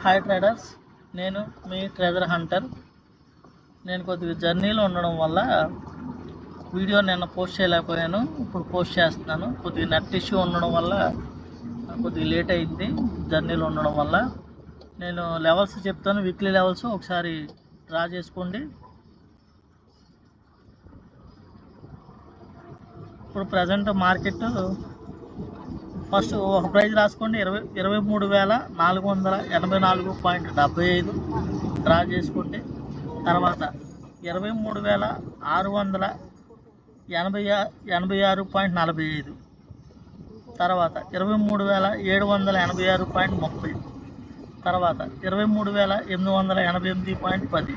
Hi traders, నేను మీ treasure Hunter. నేను కొద్దిగా జర్నీలో ఉండడం వల్ల వీడియో నిన్న పోస్ట్ చేయలేకపోయాను. ఇప్పుడు పోస్ట్ చేస్తున్నాను. కొద్దిగా నెట్ ఇష్యూ ఉండడం వల్ల కొద్దిగా లేట్ అయింది. జర్నీలో ఉండడం వల్ల నేను లెవెల్స్ చెప్తాను. వీక్లీ లెవెల్స్ ఒకసారి డ్రా చేసుకోండి. ఇప్పుడు ప్రజెంట్ మార్కెట్ ఫస్ట్ ఒక ప్రైజ్ రాసుకోండి. 23,484.75 డ్రా చేసుకోండి. తర్వాత 23,686.45, తర్వాత 23,786.30, తర్వాత 23,888.10.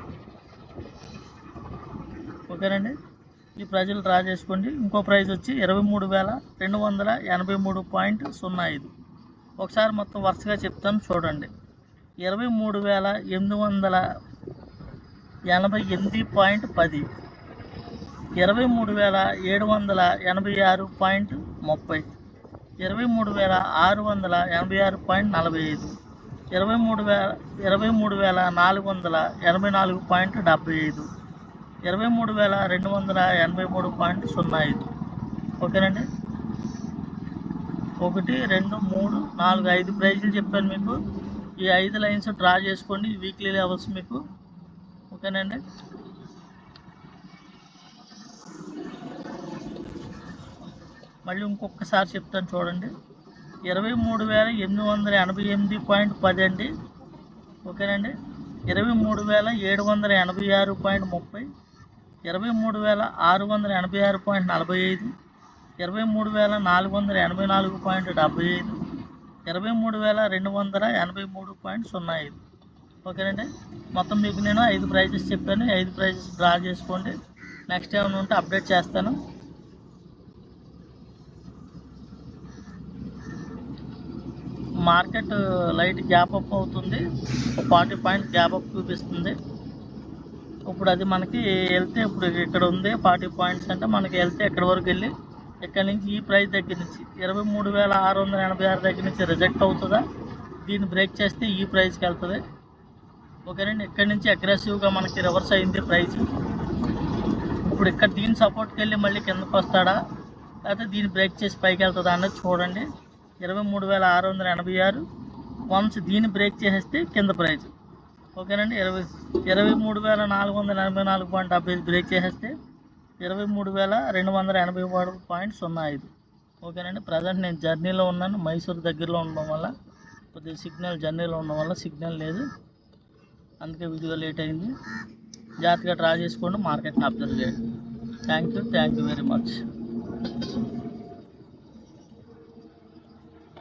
ఓకేనండి, ఈ ప్రైజులు డ్రా చేసుకోండి. ఇంకో ప్రైజ్ వచ్చి 23,283.05. ఒకసారి మొత్తం వరుసగా చెప్తాను చూడండి. 23,888.10, 23,786.30, 23,686.45, 23,484.75, 23,283.05. ఓకేనండి, 1 2 3 4 5 ప్రైజులు చెప్పాను మీకు. ఈ 5 లైన్స్ డ్రా చేసుకోండి. వీక్లీ లెవెల్స్ మీకు. ఓకేనండి, మళ్ళీ ఇంకొకసారి చెప్తాను చూడండి. 23,888.10 అండి. ఓకేనండి, 23,786.30, 23,686.45, 23,484.75, 23,283.05. ఓకేనండి, మొత్తం మీకు నేను 5 ప్రైజెస్ చెప్పాను. 5 ప్రైజెస్ డ్రా చేసుకోండి. నెక్స్ట్ ఏమైనా ఉంటే అప్డేట్ చేస్తాను. మార్కెట్ లైట్ గ్యాప్ అప్ అవుతుంది. 40 పాయింట్ గ్యాప్ అప్ చూపిస్తుంది. ఇప్పుడు అది మనకి వెళ్తే, ఇప్పుడు ఇక్కడ ఉంది 40 పాయింట్స్ అంటే మనకి వెళ్తే ఎక్కడి వరకు వెళ్ళి ఇక్కడ నుంచి ఈ ప్రైస్ దగ్గర నుంచి 23,686 దగ్గర నుంచి రిజెక్ట్ అవుతుందా, దీన్ని బ్రేక్ చేస్తే ఈ ప్రైస్కి వెళ్తుంది. ఓకేనండి, ఇక్కడ నుంచి అగ్రెసివ్గా మనకి రివర్స్ అయింది ప్రైస్. ఇప్పుడు ఇక్కడ దీని సపోర్ట్కి వెళ్ళి మళ్ళీ కిందకు వస్తాడా, లేకపోతే దీన్ని బ్రేక్ చేసి పైకి వెళ్తుందా అన్నది చూడండి. 23,686 వన్స్ దీన్ని బ్రేక్ చేసేస్తే కింద ప్రైజ్. ఓకేనండి, 23,484.75 బ్రేక్ చేసేస్తే 23,283.05. ఓకేనండి, ప్రజెంట్ నేను జర్నీలో ఉన్నాను. మైసూర్ దగ్గరలో ఉండడం వల్ల కొద్దిగా సిగ్నల్, జర్నీలో ఉండడం వల్ల సిగ్నల్ లేదు, అందుకే వీడియో లేట్ అయింది. జాగ్రత్తగా డ్రా చేసుకోండి, మార్కెట్ని అబ్జర్వ్ చేయండి. Thank you very much.